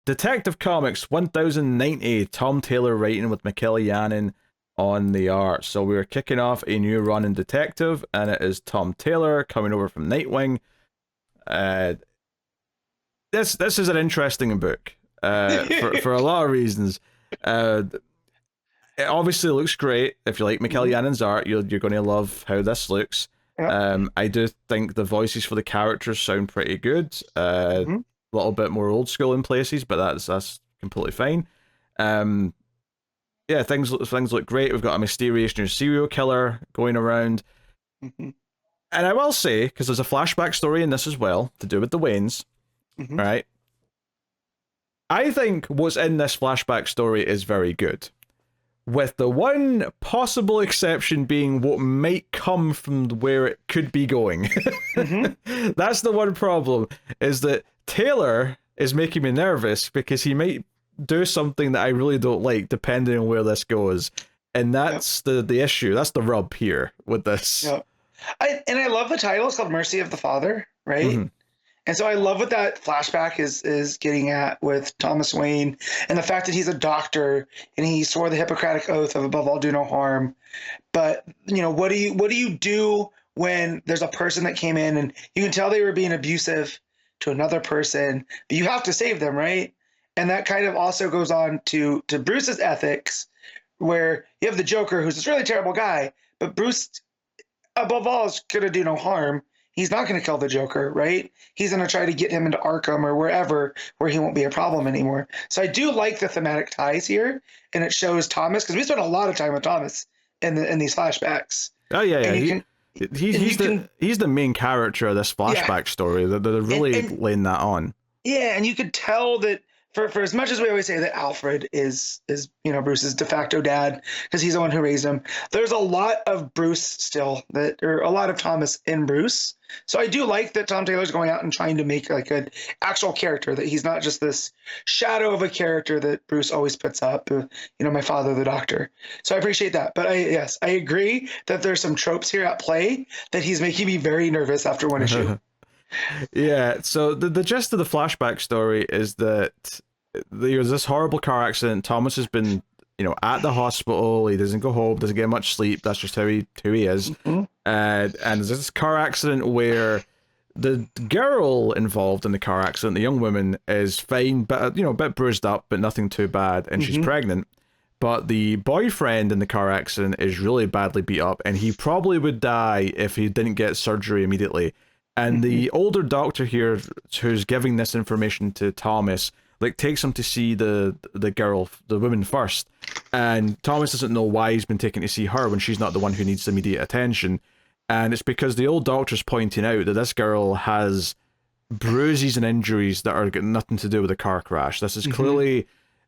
Detective Comics 1090, Tom Taylor writing with MIKEL JANÍN on the art. So we're kicking off a new run in Detective, and it is Tom Taylor coming over from Nightwing. This is an interesting book for a lot of reasons. It obviously looks great. If you like MIKEL JANÍN's art, you're going to love how this looks. Yep. I do think the voices for the characters sound pretty good. A little bit more old school in places, but that's completely fine. Yeah, things look great. We've got a mysterious new serial killer going around. And I will say, because there's a flashback story in this as well, to do with the Waynes, right? I think what's in this flashback story is very good. With the one possible exception being what might come from where it could be going. That's the one problem, is that Taylor is making me nervous because he might do something that I really don't like depending on where this goes. And that's the issue. That's the rub here with this. Yep. I love the title. It's called Mercy of the Father, right? And so I love what that flashback is getting at with Thomas Wayne, and the fact that he's a doctor and he swore the Hippocratic Oath of above all do no harm. But what do you do when there's a person that came in and you can tell they were being abusive to another person, but you have to save them, right? And that kind of also goes on to Bruce's ethics, where you have the Joker, who's this really terrible guy, but Bruce, above all, is going to do no harm. He's not going to kill the Joker, right? He's going to try to get him into Arkham or wherever where he won't be a problem anymore. So I do like the thematic ties here, and it shows Thomas, because we spent a lot of time with Thomas in these flashbacks. Oh yeah. He's the main character of this flashback story. They're really laying that on. Yeah, and you could tell that for as much as we always say that Alfred is Bruce's de facto dad because he's the one who raised him, there's a lot of Bruce still, or a lot of Thomas in Bruce. So I do like that Tom Taylor's going out and trying to make like an actual character, that he's not just this shadow of a character that Bruce always puts up, my father, the doctor. So I appreciate that. But I agree that there's some tropes here at play that he's making me very nervous after one issue. Yeah, so the gist of the flashback story is that there's this horrible car accident. Thomas has been, at the hospital. He doesn't go home, doesn't get much sleep. That's just who he is. And there's this car accident where the girl involved in the car accident, the young woman, is fine, but a bit bruised up, but nothing too bad, and she's pregnant. But the boyfriend in the car accident is really badly beat up, and he probably would die if he didn't get surgery immediately. And the older doctor here, who's giving this information to Thomas, takes him to see the girl, the woman first. And Thomas doesn't know why he's been taken to see her when she's not the one who needs immediate attention. And it's because the old doctor's pointing out that this girl has bruises and injuries that are got nothing to do with a car crash. This is clearly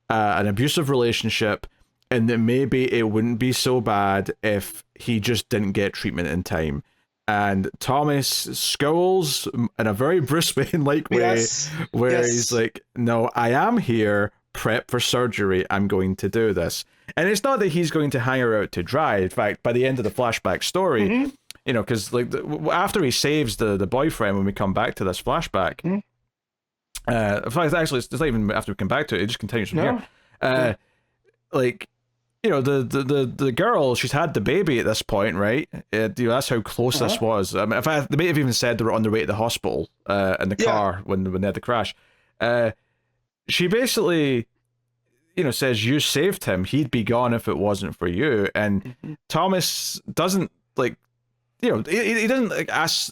an abusive relationship, and that maybe it wouldn't be so bad if he just didn't get treatment in time. And Thomas scowls in a very Bruce Wayne-like way, he's like, no, I am here, prep for surgery, I'm going to do this. And it's not that he's going to hang her out to dry. In fact, by the end of the flashback story, because after he saves the boyfriend, when we come back to this flashback, actually, it's not even after we come back to it, it just continues from here. The girl, she's had the baby at this point, right? That's how close this was. I mean, they may have even said they were on their way to the hospital in the car when they had the crash. She basically, says, you saved him. He'd be gone if it wasn't for you. And Thomas doesn't he doesn't ask,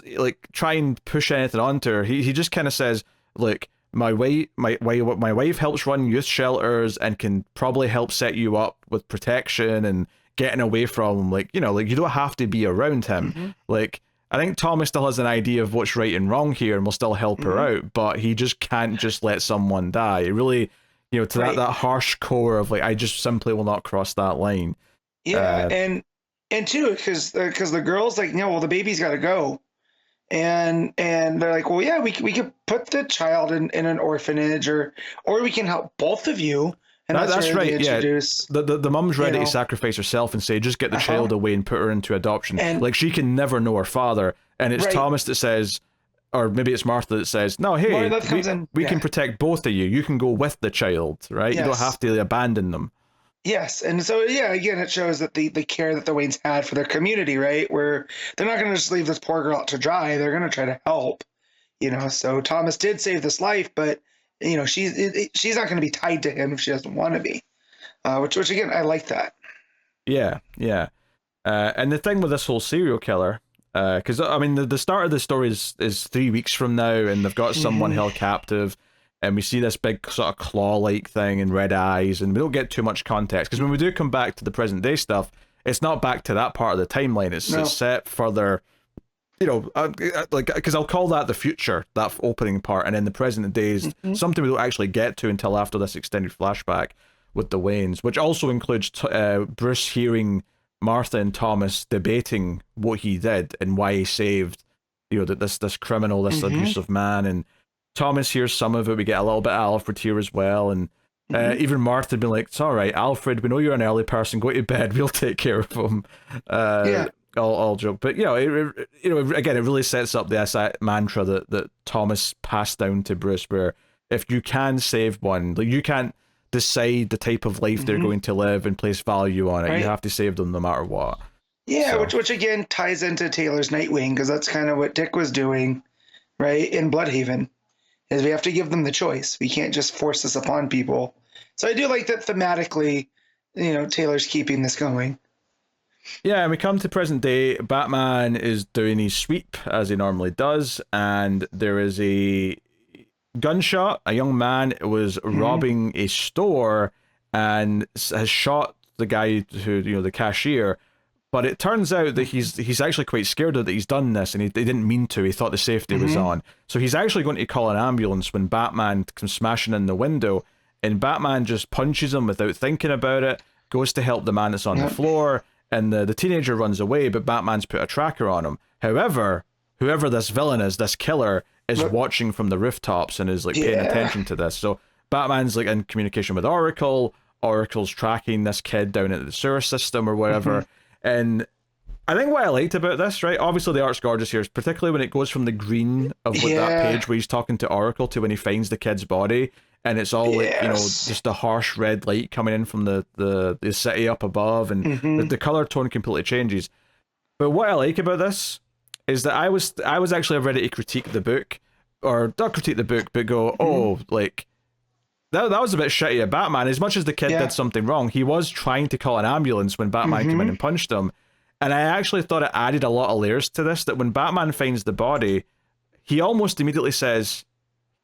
try and push anything onto her. He just kind of says, look, my wife helps run youth shelters and can probably help set you up with protection and getting away from you don't have to be around him. I think Thomas still has an idea of what's right and wrong here and will still help her out, but he just can't just let someone die. It really, that harsh core of I just simply will not cross that line. Yeah, and too, because the girl's well, the baby's got to go. And they're like, well, yeah, we could put the child in an orphanage, or we can help both of you. And that's right. Yeah, the mum's ready to sacrifice herself and say, just get the child away and put her into adoption. And she can never know her father. And it's Thomas that says, or maybe it's Martha that says, no, hey, Martha comes in. we can protect both of you. You can go with the child, right? Yes. You don't have to abandon them. Yes, and so yeah, again, it shows that the care that the Waynes had for their community, right? Where they're not going to just leave this poor girl out to dry; they're going to try to help, you know. So Thomas did save this life, but you know, she's not going to be tied to him if she doesn't want to be. Which again, I like that. Yeah, yeah. And the thing with this whole serial killer, because I mean, the start of the story is 3 weeks from now, and they've got someone held captive. And we see this big sort of claw-like thing and red eyes, and we don't get too much context. Because when we do come back to the present-day stuff, it's not back to that part of the timeline. It's set further, you know, like, because I'll call that the future, that opening part, and in the present days, something we don't actually get to until after this extended flashback with the Waynes, which also includes Bruce hearing Martha and Thomas debating what he did and why he saved, you know, this criminal, this abusive man, and Thomas hears some of it. We get a little bit of Alfred here as well, and even Martha had been like, "It's all right, Alfred. We know you're an early person. Go to bed. We'll take care of him." All joke, but you know, again, it really sets up the mantra that Thomas passed down to Bruce, where if you can save one, like, you can't decide the type of life they're going to live and place value on it. Right. You have to save them no matter what. Yeah, so. which again ties into Taylor's Nightwing, because that's kind of what Dick was doing, right, in Bloodhaven. Is we have to give them the choice. We can't just force this upon people. So I do like that thematically, you know, Taylor's keeping this going. Yeah, and we come to present day. Batman is doing his sweep as he normally does, and there is a gunshot. A young man was robbing a store and has shot the guy who, you know, the cashier. But it turns out that he's actually quite scared that he's done this, and he didn't mean to. He thought the safety was on. So he's actually going to call an ambulance when Batman comes smashing in the window, and Batman just punches him without thinking about it, goes to help the man that's on the floor, and the teenager runs away, but Batman's put a tracker on him. However, whoever this villain is, this killer, is watching from the rooftops and is like paying attention to this. So Batman's like in communication with Oracle. Oracle's tracking this kid down into the sewer system or whatever. And I think what I liked about this, right, obviously the art's gorgeous here, particularly when it goes from the green of that page where he's talking to Oracle to when he finds the kid's body, and it's all like, you know, just a harsh red light coming in from the city up above, and the color tone completely changes. But what I like about this is that I was actually ready to critique the book, or not critique the book, but go, oh, like, that was a bit shitty of Batman. As much as the kid did something wrong, he was trying to call an ambulance when Batman came in and punched him. And I actually thought it added a lot of layers to this, that when Batman finds the body, he almost immediately says,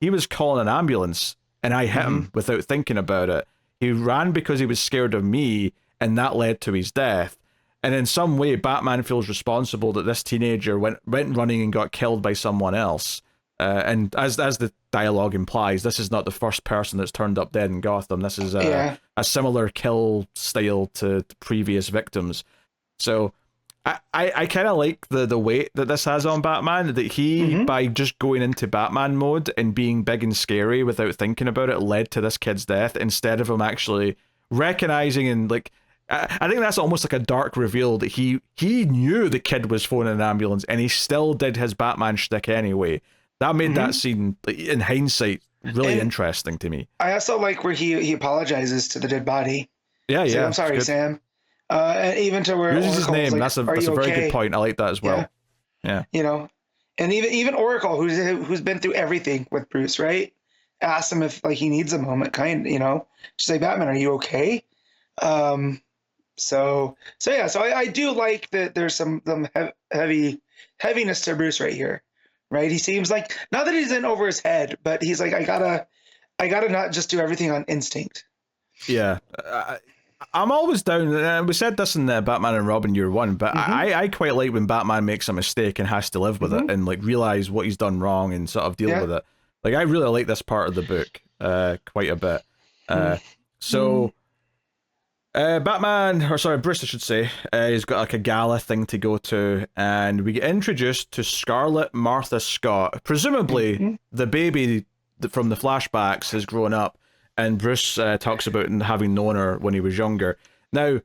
he was calling an ambulance, and I hit him without thinking about it. He ran because he was scared of me, and that led to his death. And in some way, Batman feels responsible that this teenager went running and got killed by someone else. And as the dialogue implies, this is not the first person that's turned up dead in Gotham. This is a similar kill style to previous victims. So I kind of like the weight that this has on Batman, that he, by just going into Batman mode and being big and scary without thinking about it, led to this kid's death, instead of him actually recognizing and, like, I think that's almost like a dark reveal that he knew the kid was phoning an ambulance, and he still did his Batman shtick anyway. That made that scene, in hindsight, really interesting to me. I also like where he apologizes to the dead body. Yeah, so, I'm sorry, Sam. And even to where uses his name. Like, that's a very good point. I like that as well. Yeah. You know, and even Oracle, who's been through everything with Bruce, right? Asks him if, like, he needs a moment, you know. She's like, Batman, are you okay? So I do like that there's some heaviness to Bruce right here. Right, he seems like, not that he's in over his head, but he's like, I gotta not just do everything on instinct. Yeah, I'm always down. We said this in Batman and Robin Year One, but I quite like when Batman makes a mistake and has to live with it and, like, realize what he's done wrong and sort of deal with it. Like, I really like this part of the book quite a bit. Bruce, I should say, he's got like a gala thing to go to, and we get introduced to Scarlet Martha Scott. Presumably, the baby from the flashbacks has grown up, and Bruce talks about having known her when he was younger. Now,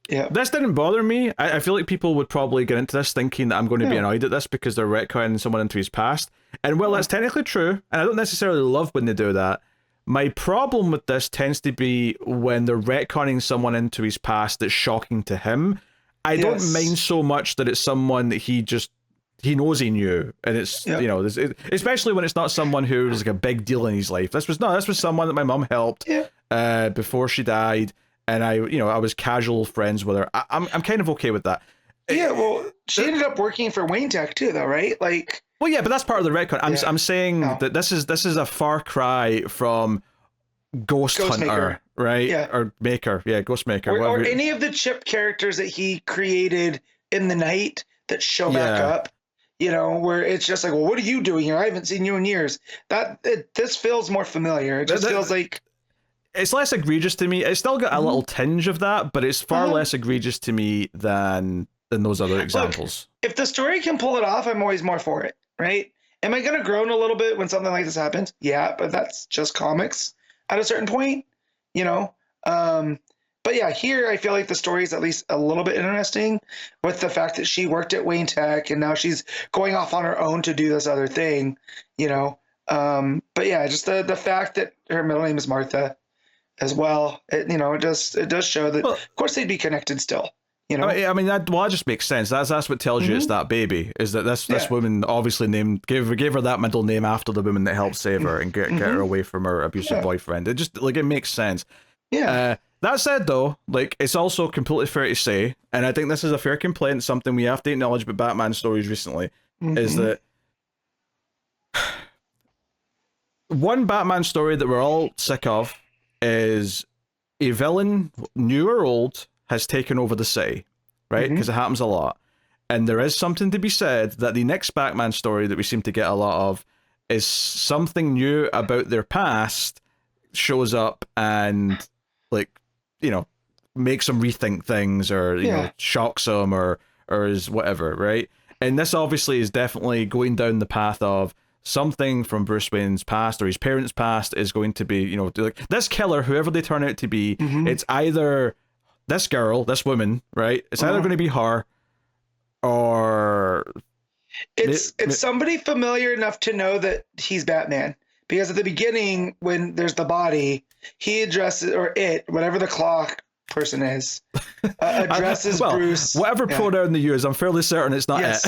Yeah. This didn't bother me. I feel like people would probably get into this thinking that I'm going to be annoyed at this because they're retconning someone into his past. And well, that's technically true, and I don't necessarily love when they do that. My problem with this tends to be when they're retconning someone into his past that's shocking to him. I don't mind so much that it's someone that he knows he knew, and it's you know, especially when it's not someone who was like a big deal in his life. This was someone that my mum helped before she died, and I was casual friends with her. I'm kind of okay with that. Yeah, well, she ended up working for Wayne Tech too, though, right? Like, well, yeah, but that's part of the retcon. I'm saying that this is a far cry from Ghost Hunter, Maker. Right? Yeah, or Maker, Ghost Maker, or any of the chip characters that he created in the night that show back up. You know, where it's just like, well, what are you doing here? I haven't seen you in years. This feels more familiar. It just feels like it's less egregious to me. It's still got a little tinge of that, but it's far less egregious to me than those other examples. Look, if the story can pull it off, I'm always more for it, right? Am I going to groan a little bit when something like this happens? Yeah, but that's just comics at a certain point, you know? But yeah, here I feel like the story is at least a little bit interesting with the fact that she worked at Wayne Tech and now she's going off on her own to do this other thing, you know? But yeah, just the fact that her middle name is Martha as well, it does show that, of course, they'd be connected still. You know? I mean, that just makes sense. That's what tells you it's that baby. Is that this woman obviously gave her that middle name after the woman that helped save her and get her away from her abusive boyfriend. It just it makes sense. Yeah. That said, though, it's also completely fair to say, and I think this is a fair complaint, something we have to acknowledge about Batman stories recently, is that one Batman story that we're all sick of is a villain, new or old, has taken over the city, right? Because it happens a lot. And there is something to be said that the next Batman story that we seem to get a lot of is something new about their past shows up and, makes them rethink things or, shocks them or is whatever, right? And this obviously is definitely going down the path of something from Bruce Wayne's past or his parents' past is going to be, this killer, whoever they turn out to be, it's either this girl, this woman, right? It's either going to be her or it's somebody familiar enough to know that he's Batman. Because at the beginning, when there's the body, he addresses, or whatever the clock person is, addresses Bruce. Whatever pronoun they use, I'm fairly certain it's not it.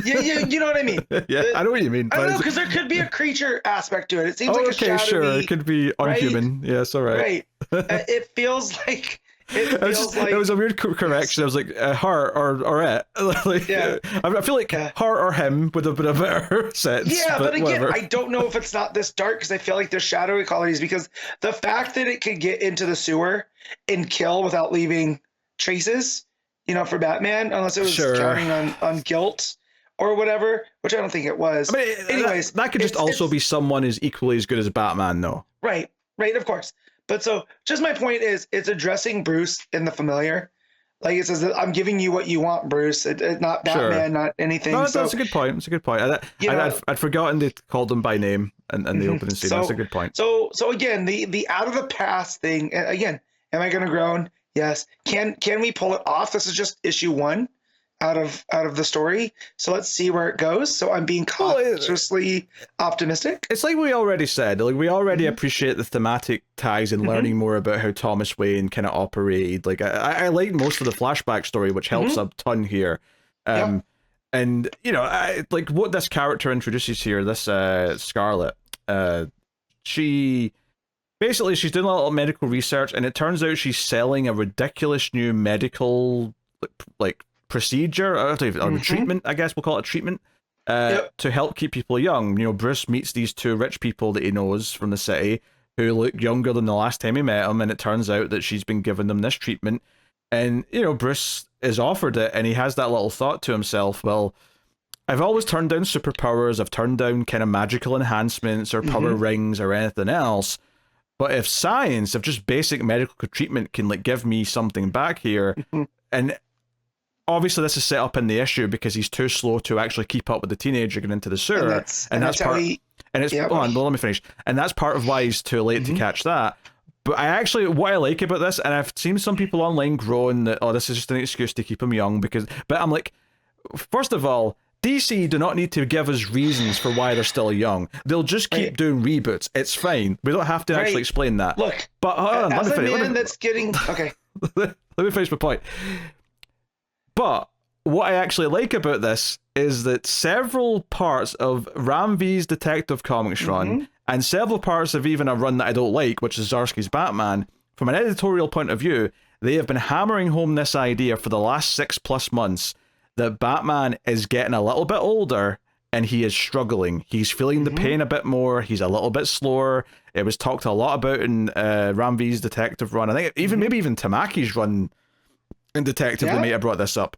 Yeah, you know what I mean. I know what you mean. I don't know, because there could be a creature aspect to it. It seems like a shadowy, sure, it could be unhuman. Right? Yes, all right. Right. It feels like. It was a weird correction. I was like, her or it. I feel like her or him with a bit of better sense. Yeah, but again, whatever. I don't know if it's not this dark because I feel like there's shadowy qualities because the fact that it could get into the sewer and kill without leaving traces, for Batman, unless it was counting on guilt or whatever, which I don't think it was. I mean, anyways, that could just also be someone who's equally as good as Batman, though. Right, of course. But so, just my point is, it's addressing Bruce in the familiar. Like it says, I'm giving you what you want, Bruce. It's not Batman, not anything. No, that's a good point. It's a good point. I'd forgotten they called him by name and the opening scene. That's a good point. So again, the out of the past thing. Again, am I going to groan? Yes. Can we pull it off? This is just issue 1 out of the story. So let's see where it goes. So I'm being cautiously optimistic. It's like we already said. Like we already appreciate the thematic ties and learning more about how Thomas Wayne kind of operated. Like I like most of the flashback story, which helps a ton here. And like what this character introduces here, this Scarlet, she's doing a little medical research, and it turns out she's selling a ridiculous new medical procedure or treatment, I guess we'll call it a treatment, to help keep people young. Bruce meets these 2 rich people that he knows from the city who look younger than the last time he met them, and it turns out that she's been giving them this treatment. And Bruce is offered it, and he has that little thought to himself, well, I've always turned down superpowers, I've turned down kind of magical enhancements or power rings or anything else, but if just basic medical treatment can give me something back here, and obviously this is set up in the issue because he's too slow to actually keep up with the teenager getting into the sewer, and that's part. Let me finish. And that's part of why he's too late to catch that. But what I like about this, and I've seen some people online groan that, oh, this is just an excuse to keep him young, but I'm like, first of all, DC do not need to give us reasons for why they're still young. They'll just keep doing reboots. It's fine. We don't have to actually explain that. Look, but hold on, as a man that's getting... Okay. Let me finish my point. But what I actually like about this is that several parts of Ram V's Detective Comics run, and several parts of even a run that I don't like, which is Zdarsky's Batman, from an editorial point of view, they have been hammering home this idea for the last 6+ months that Batman is getting a little bit older and he is struggling. He's feeling the pain a bit more. He's a little bit slower. It was talked a lot about in Ram V's Detective run. I think maybe even Tamaki's run in Detective, they may have brought this up.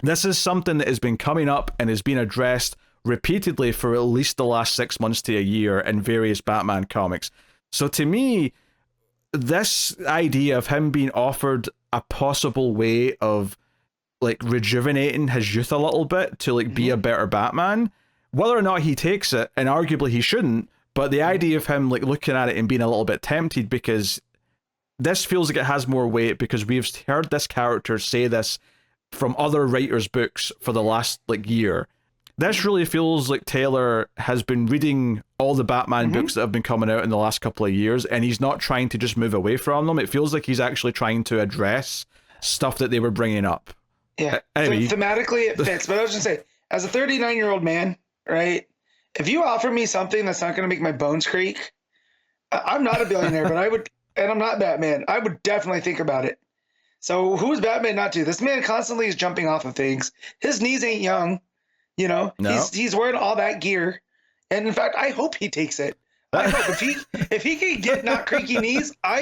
This is something that has been coming up and has been addressed repeatedly for at least the last 6 months to a year in various Batman comics. So to me, this idea of him being offered a possible way of like rejuvenating his youth a little bit to like be a better Batman, whether or not he takes it, and arguably he shouldn't, but the idea of him like looking at it and being a little bit tempted, because this feels like it has more weight, because we've heard this character say this from other writers' books for the last like year. This really feels like Taylor has been reading all the Batman books that have been coming out in the last couple of years, and he's not trying to just move away from them. It feels like he's actually trying to address stuff that they were bringing up. Yeah, anyway. Thematically it fits. But I was just say, as a 39-year-old man, right? If you offer me something that's not going to make my bones creak, I'm not a billionaire, but I would, and I'm not Batman, I would definitely think about it. So who's Batman not to? This man constantly is jumping off of things. His knees ain't young, you know. No. He's wearing all that gear, and in fact, I hope he takes it. I hope if he can get not creaky knees, I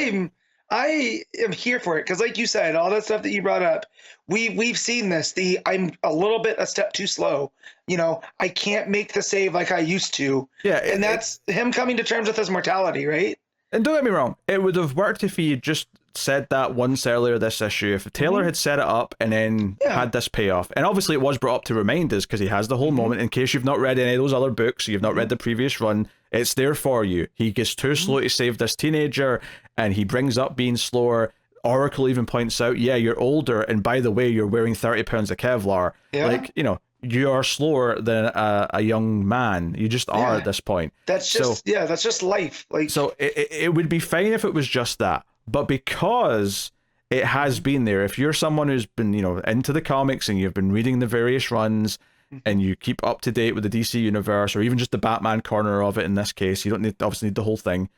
am here for it, because like you said, all that stuff that you brought up, we've seen this. I'm a step too slow. You know, I can't make the save like I used to. Yeah, and that's him coming to terms with his mortality, right? And don't get me wrong, it would have worked if he had just said that once earlier this issue. If Taylor had set it up and then had this payoff, and obviously it was brought up to remind us, because he has the whole moment. In case you've not read any of those other books, you've not read the previous run, it's there for you. He gets too slow to save this teenager, and he brings up being slower. Oracle even points out, yeah, you're older, and by the way, you're wearing 30 pounds of Kevlar. Like, you know, you are slower than a young man. You just are at this point. That's just life. Like, so it would be fine if it was just that, but because it has been there, if you're someone who's been, you know, into the comics and you've been reading the various runs and you keep up to date with the DC universe, or even just the Batman corner of it in this case, you don't obviously need the whole thing.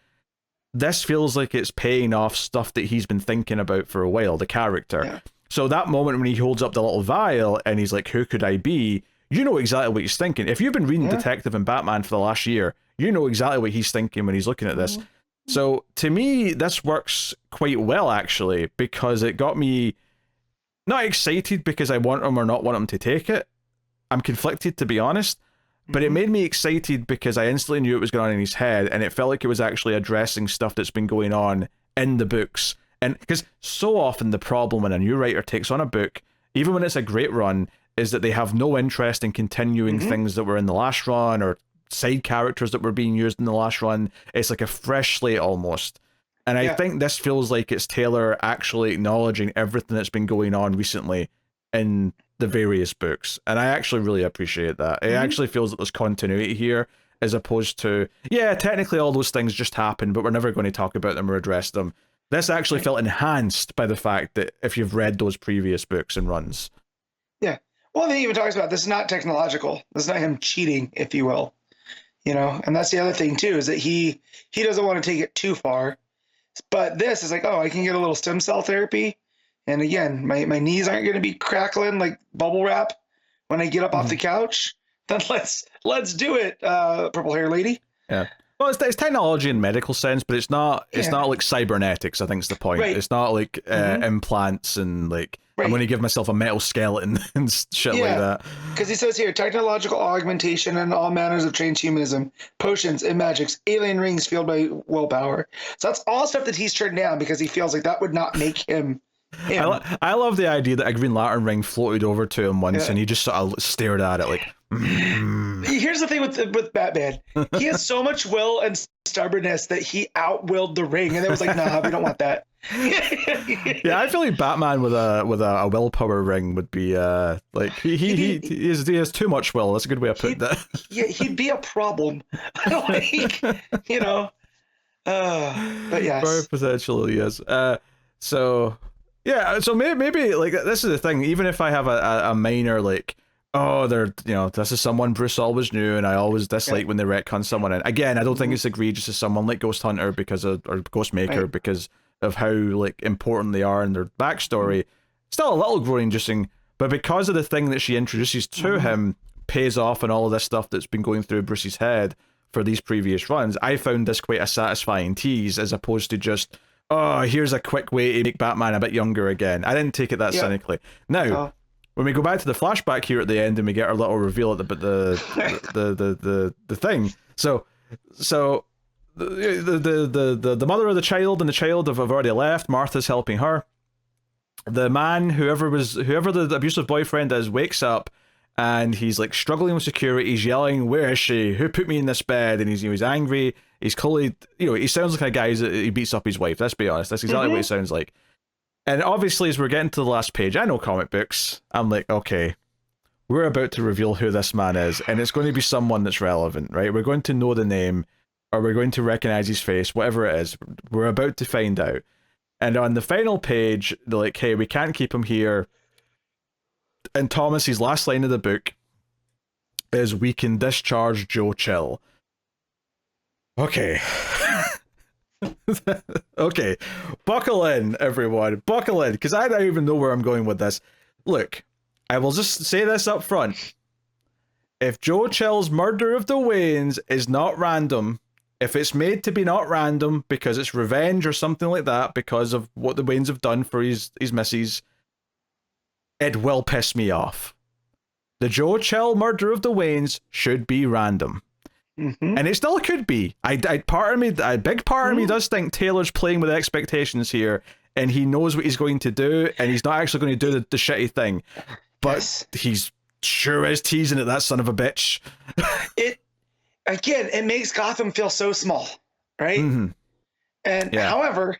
This feels like it's paying off stuff that he's been thinking about for a while, the character. Yeah. So that moment when he holds up the little vial and he's like, who could I be? You know exactly what he's thinking. If you've been reading Detective and Batman for the last year, you know exactly what he's thinking when he's looking at this. So to me, this works quite well, actually, because it got me not excited because I want him or not want him to take it. I'm conflicted, to be honest. But it made me excited because I instantly knew it was going on in his head, and it felt like it was actually addressing stuff that's been going on in the books. And because so often the problem when a new writer takes on a book, even when it's a great run, is that they have no interest in continuing things that were in the last run, or side characters that were being used in the last run. It's like a fresh slate almost. And I think this feels like it's Taylor actually acknowledging everything that's been going on recently in the various books, and I actually really appreciate that. It actually feels that there's continuity here, as opposed to, yeah, technically all those things just happened, but we're never going to talk about them or address them. This actually felt enhanced by the fact that if you've read those previous books and runs. Yeah. Well, he even talks about this is not technological. This is not him cheating, if you will. You know, and that's the other thing too, is that he doesn't want to take it too far. But this is like, oh, I can get a little stem cell therapy. And again, my knees aren't going to be crackling like bubble wrap when I get up off the couch. Then let's do it, purple hair lady. Yeah. Well, it's technology in medical sense, but it's not like cybernetics. I think is the point. Right. It's not like implants and like I'm going to give myself a metal skeleton and shit like that. Because he says here, technological augmentation and all manners of transhumanism, potions and magics, alien rings fueled by willpower. So that's all stuff that he's turned down because he feels like that would not make him him. I love the idea that a Green Lantern ring floated over to him once, and he just sort of stared at it like. Here's the thing with Batman. He has so much will and stubbornness that he outwilled the ring, and it was like, nah, we don't want that. Yeah, I feel like Batman with a willpower ring would be like he has too much will. That's a good way of putting that. Yeah, he'd be a problem. Like, you know. But yes. Very potentially, yes. So yeah, so maybe like this is the thing. Even if I have a minor like, oh, they're this is someone Bruce always knew, and I always dislike when they retcon someone. And again, I don't think it's egregious as someone like Ghost Hunter or Ghostmaker because of how like important they are in their backstory. Still a little growing interesting, but because of the thing that she introduces to him pays off and all of this stuff that's been going through Bruce's head for these previous runs, I found this quite a satisfying tease as opposed to just, oh, here's a quick way to make Batman a bit younger again. I didn't take it that cynically. Now, when we go back to the flashback here at the end and we get our little reveal at the thing, so the mother of the child and the child have already left. Martha's helping her. The man, whoever the abusive boyfriend is, wakes up and he's like struggling with security. He's yelling, "Where is she? Who put me in this bed?" And he's angry. He's clearly, he sounds like a guy he beats up his wife. Let's be honest. That's exactly what he sounds like. And obviously, as we're getting to the last page, I know comic books. I'm like, okay, we're about to reveal who this man is, and it's going to be someone that's relevant, right? We're going to know the name, or we're going to recognize his face, whatever it is. We're about to find out. And on the final page, they're like, hey, we can't keep him here. And Thomas's last line of the book is, we can discharge Joe Chill. Okay. Okay. Buckle in, everyone. Buckle in, because I don't even know where I'm going with this. Look, I will just say this up front. If Joe Chill's murder of the Waynes is not random, if it's made to be not random because it's revenge or something like that because of what the Waynes have done for his missus, it will piss me off. The Joe Chill murder of the Waynes should be random. And it still could be. A big part of me does think Taylor's playing with expectations here, and he knows what he's going to do, and he's not actually going to do the shitty thing. But he's sure is teasing it, that son of a bitch. It makes Gotham feel so small, right? And however,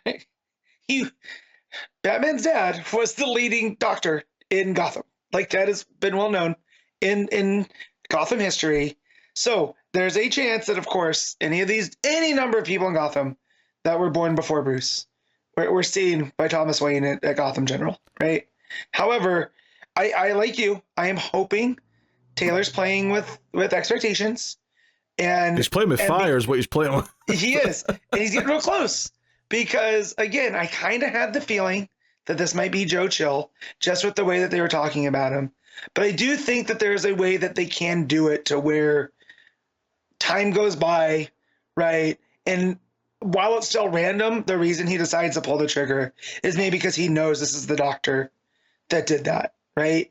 Batman's dad was the leading doctor in Gotham. Like, that has been well known in Gotham history. So there's a chance that, of course, any number of people in Gotham that were born before Bruce were seen by Thomas Wayne at Gotham General, right? However, I like you. I am hoping Taylor's playing with expectations. And he's playing with fire is what he's playing with. He is. And he's getting real close. Because, again, I kind of had the feeling that this might be Joe Chill, just with the way that they were talking about him. But I do think that there's a way that they can do it to where time goes by, right? And while it's still random, the reason he decides to pull the trigger is maybe because he knows this is the doctor that did that, right?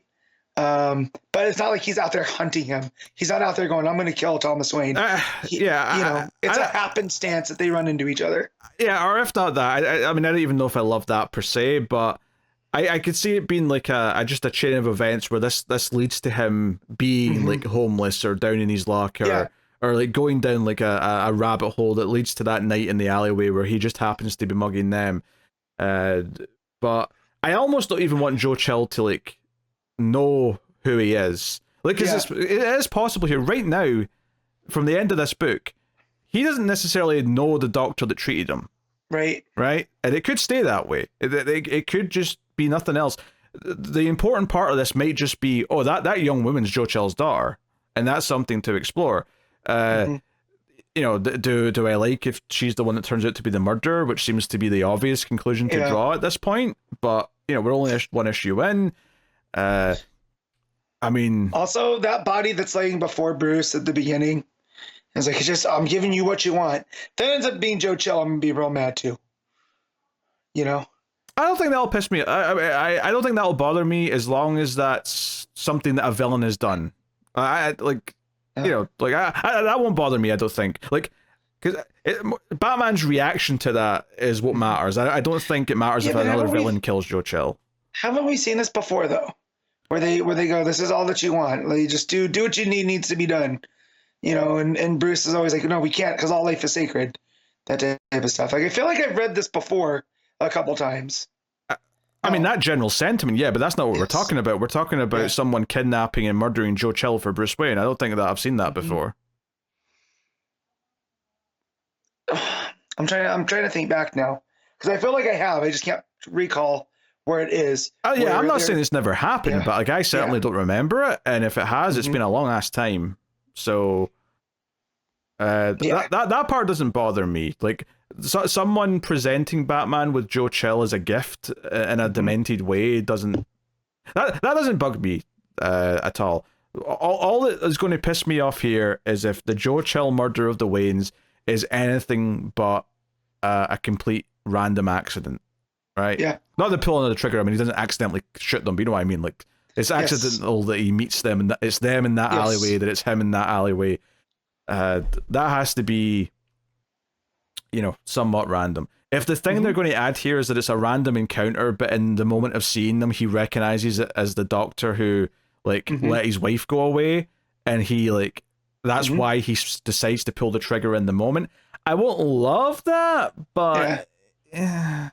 But it's not like he's out there hunting him. He's not out there going, I'm going to kill Thomas Wayne. It's a happenstance that they run into each other. Yeah, or if not that, I mean, I don't even know if I love that per se, but I could see it being like just a chain of events where this leads to him being like homeless or down in his luck or like going down like a rabbit hole that leads to that night in the alleyway where he just happens to be mugging them. But I almost don't even want Joe Chill to like know who he is, like, because it is possible here right now from the end of this book he doesn't necessarily know the doctor that treated him, right, and it could stay that way. It could just be nothing else. The important part of this might just be, oh, that young woman's Joe Chill's daughter, and that's something to explore. Do I like if she's the one that turns out to be the murderer, which seems to be the obvious conclusion to draw at this point, but we're only one issue in. I mean, also that body that's laying before Bruce at the beginning, it's like, I'm giving you what you want. That ends up being Joe Chill. I'm gonna be real mad too. I don't think that'll piss me. I don't think that'll bother me as long as that's something that a villain has done. That won't bother me. I don't think. Like, Because Batman's reaction to that is what matters. I don't think it matters if another villain kills Joe Chill. Haven't we seen this before though? Where they go, this is all that you want. Like, just do what you need needs to be done. You know, and Bruce is always like, no, we can't because all life is sacred. That type of stuff. Like, I feel like I've read this before a couple times. I mean, that general sentiment, yeah, but that's not what we're talking about. We're talking about someone kidnapping and murdering Joe Chill for Bruce Wayne. I don't think that I've seen that before. I'm trying to think back now because I feel like I have. I just can't recall where it is. Oh yeah, I'm not saying it's never happened, but like I certainly don't remember it, and if it has, it's been a long ass time. So that part doesn't bother me. Like someone presenting Batman with Joe Chill as a gift in a demented way doesn't bug me at all. All that is going to piss me off here is if the Joe Chill murder of the Waynes is anything but a complete random accident, right? Yeah. Not the pulling of the trigger. I mean, he doesn't accidentally shoot them, but you know what I mean? Like, it's accidental that he meets them, and it's them in that alleyway, that it's him in that alleyway. That has to be, you know, somewhat random. If the thing they're going to add here is that it's a random encounter, but in the moment of seeing them, he recognizes it as the doctor who, like, let his wife go away, and he, like, that's why he decides to pull the trigger in the moment. I won't love that, but yeah.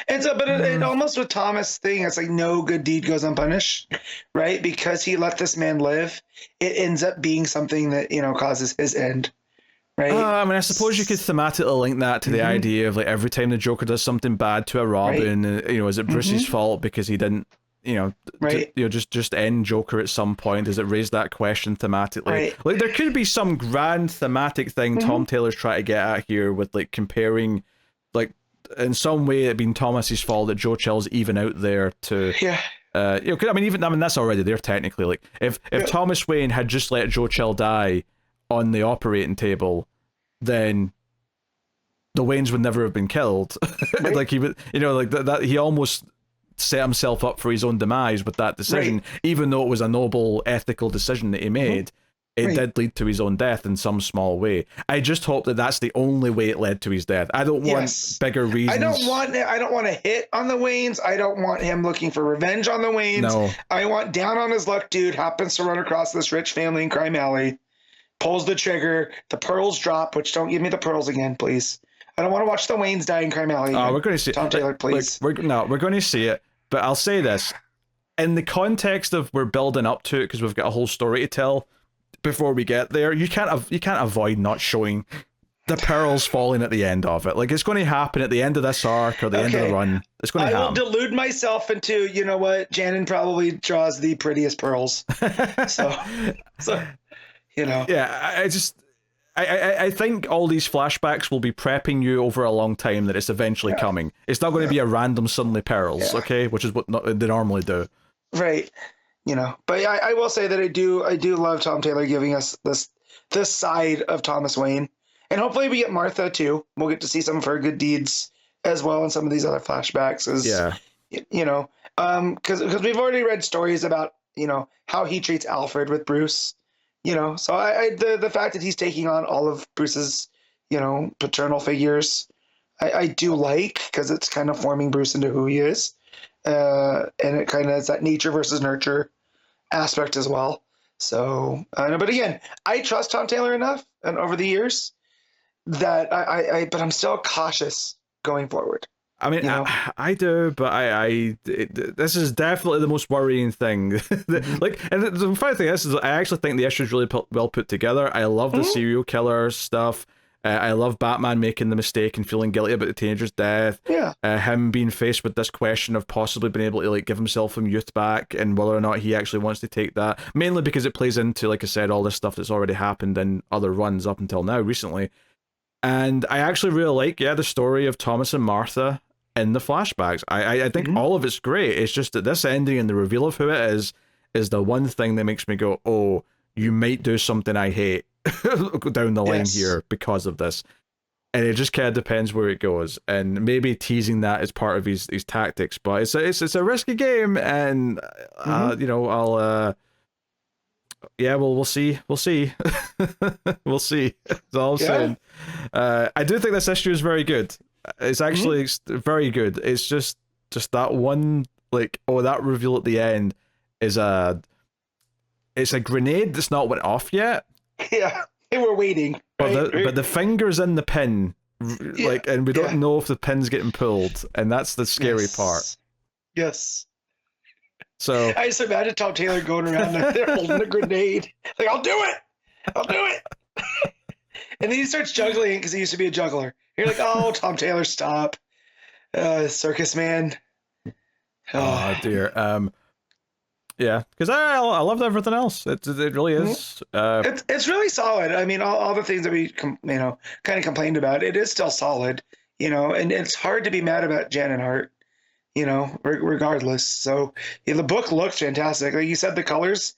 But it almost with Thomas thing, it's like no good deed goes unpunished, right? Because he let this man live, it ends up being something that, you know, causes his end, right? I mean, I suppose you could thematically link that to the idea of like every time the Joker does something bad to a Robin, you know, is it Bruce's fault because he didn't, you know, just end Joker at some point? Does it raise that question thematically? Like, there could be some grand thematic thing Tom Taylor's trying to get at here with like comparing, like, in some way it being Thomas's fault that Joe Chill's even out there to, you know, I mean, that's already there technically. Like, if Thomas Wayne had just let Joe Chill die on the operating table, then the Waynes would never have been killed. Like, he would, you know, like that he almost set himself up for his own demise with that decision, even though it was a noble ethical decision that he made. It did lead to his own death in some small way. I just hope that that's the only way it led to his death. I don't want bigger reasons. I don't want to hit on the Waynes. I don't want him looking for revenge on the Waynes. No. I want down on his luck dude happens to run across this rich family in Crime Alley, pulls the trigger, the pearls drop, which don't give me the pearls again, please. I don't want to watch the Waynes die in Crime Alley. Oh, we're going to see Tom Taylor, please. We're going to see it, but I'll say this. In the context of we're building up to it, because we've got a whole story to tell before we get there, you can't avoid not showing the pearls falling at the end of it. Like, it's going to happen at the end of this arc or the end of the run. It's going to happen. I will delude myself into, you know what, Janin probably draws the prettiest pearls. so you know. Yeah, I think all these flashbacks will be prepping you over a long time that it's eventually coming. It's not going to be a random suddenly pearls, okay? Which is what they normally do. Right. You know, but I will say that I do love Tom Taylor giving us this side of Thomas Wayne, and hopefully we get Martha too. We'll get to see some of her good deeds as well in some of these other flashbacks. You know, because we've already read stories about, you know, how he treats Alfred with Bruce. You know, so the fact that he's taking on all of Bruce's, you know, paternal figures, I do like, because it's kind of forming Bruce into who he is. And it kind of has that nature versus nurture aspect as well. So, but again, I trust Tom Taylor enough, and over the years, that but I'm still cautious going forward. I mean, you know? I do, but this is definitely the most worrying thing. Like, and the funny thing is I actually think the issue is really well put together. I love the serial killer stuff. I love Batman making the mistake and feeling guilty about the teenager's death. Yeah. Him being faced with this question of possibly being able to like give himself some youth back, and whether or not he actually wants to take that. Mainly because it plays into, like I said, all this stuff that's already happened in other runs up until now, recently. And I actually really like, the story of Thomas and Martha in the flashbacks. I think all of it's great. It's just that this ending and the reveal of who it is the one thing that makes me go, oh, you might do something I hate down the line here because of this. And it just kind of depends where it goes, and maybe teasing that is part of his tactics. But it's a risky game, and you know, Yeah, well, we'll see. We'll see. We'll see. That's all I'm saying. I do think this issue is very good. It's actually very good. It's just that one, like, that reveal at the end is it's a grenade that's not went off yet. Yeah, they were waiting. But the finger's in the pin, like, and we don't know if the pin's getting pulled, and that's the scary part. Yes. So I just imagine Tom Taylor going around there holding a grenade, like, I'll do it. And then he starts juggling because he used to be a juggler. You're like, oh, Tom Taylor, stop, circus man. Oh dear. Yeah, because I loved everything else. It really is. It's really solid. I mean, all the things that we kind of complained about, it is still solid. And it's hard to be mad about Jan and Hart. Regardless. So the book looked fantastic. Like you said, the colors,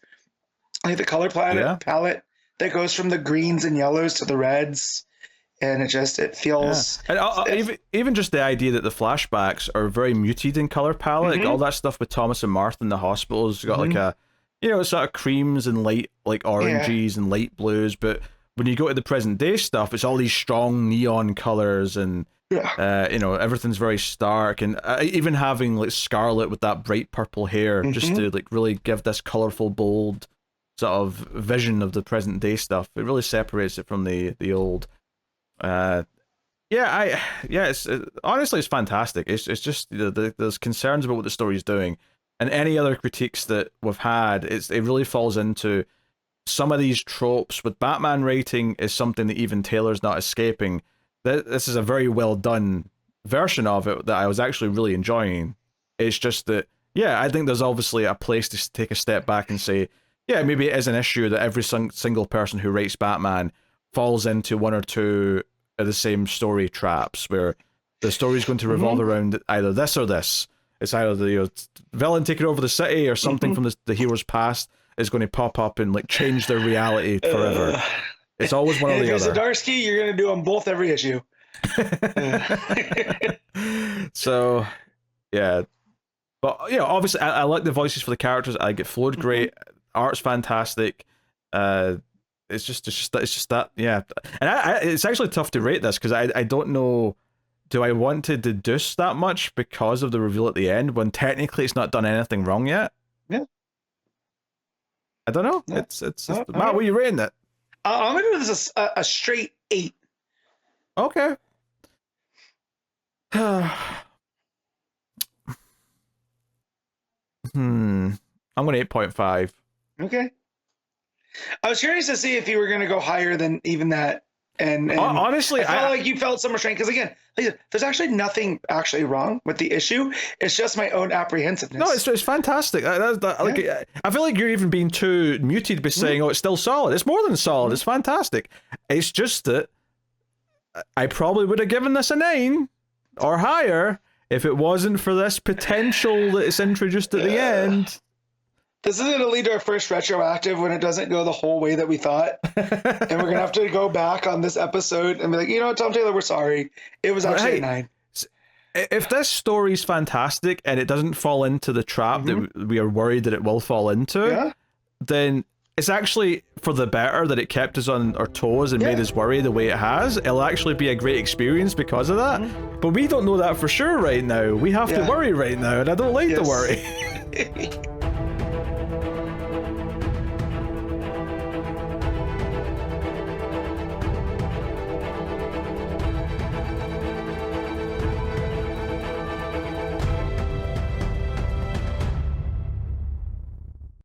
like the color palette that goes from the greens and yellows to the reds, and it feels. Yeah. And even just the idea that the flashbacks are very muted in color palette, like all that stuff with Thomas and Martha in the hospital has got like a, sort of creams and light, like oranges and light blues, but when you go to the present day stuff, it's all these strong neon colors and. Everything's very stark, and even having like Scarlet with that bright purple hair just to like really give this colorful, bold sort of vision of the present day stuff. It really separates it from the old. It's honestly it's fantastic. It's just there's concerns about what the story's doing, and any other critiques that we've had. It really falls into some of these tropes. With Batman writing is something that even Taylor's not escaping. This is a very well done version of it that I was actually really enjoying. It's just that, I think there's obviously a place to take a step back and say, maybe it is an issue that every single person who writes Batman falls into one or two of the same story traps, where the story's going to revolve around either this or this. It's either the villain taking over the city, or something from the hero's past is going to pop up and like change their reality forever. It's always one or the other. Zdarsky, you're going to do them both every issue. So, yeah. But, obviously, I like the voices for the characters. I get flowed great. Art's fantastic. It's just that, yeah. And it's actually tough to rate this, because I don't know, do I want to deduce that much because of the reveal at the end, when technically it's not done anything wrong yet? Yeah. I don't know. Yeah. It's Matt, what are you rating it? I'm going to do this a straight 8. Okay. I'm going to 8.5. Okay. I was curious to see if you were going to go higher than even that. And honestly, I felt like you felt some restraint, because again, there's actually nothing actually wrong with the issue. It's just my own apprehensiveness. No, it's fantastic. I feel like you're even being too muted by saying, "Oh, it's still solid." It's more than solid. It's fantastic. It's just that I probably would have given this a 9 or higher if it wasn't for this potential that it's introduced at the end. This is going to lead to our first retroactive when it doesn't go the whole way that we thought. And we're going to have to go back on this episode and be like, what, Tom Taylor, we're sorry. It was actually a 9. If this story's fantastic and it doesn't fall into the trap that we are worried that it will fall into, then it's actually for the better that it kept us on our toes and made us worry the way it has. It'll actually be a great experience because of that. But we don't know that for sure right now. We have to worry right now, and I don't like the worry.